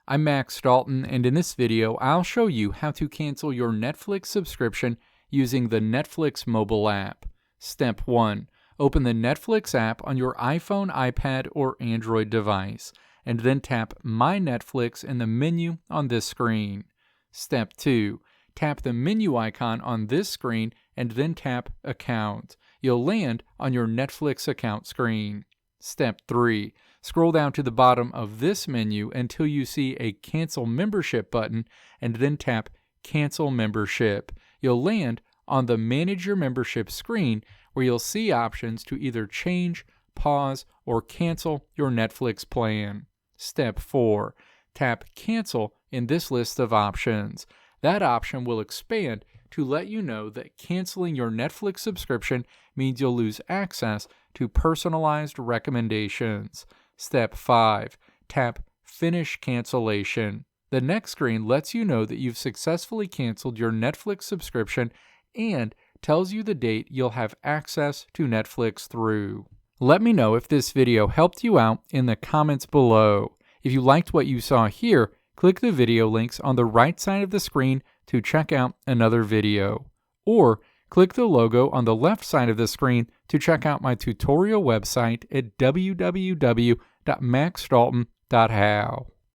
I'm Max Dalton, and in this video, I'll show you how to cancel your Netflix subscription using the Netflix mobile app. Step 1. Open the Netflix app on your iPhone, iPad, or Android device, and then tap My Netflix in the menu on this screen. Step 2. Tap the menu icon on this screen and then tap Account. You'll land on your Netflix account screen. Step 3. Scroll down to the bottom of this menu until you see a Cancel Membership button and then tap Cancel Membership. You'll land on the Manage Your Membership screen where you'll see options to either change, pause, or cancel your Netflix plan. Step 4. Tap Cancel in this list of options. That option will expand to let you know that canceling your Netflix subscription means you'll lose access to personalized recommendations. Step 5. Tap Finish Cancellation. The next screen lets you know that you've successfully canceled your Netflix subscription and tells you the date you'll have access to Netflix through. Let me know if this video helped you out in the comments below. If you liked what you saw here, click the video links on the right side of the screen to check out another video. Or click the logo on the left side of the screen to check out my tutorial website at www.maxdalton.how.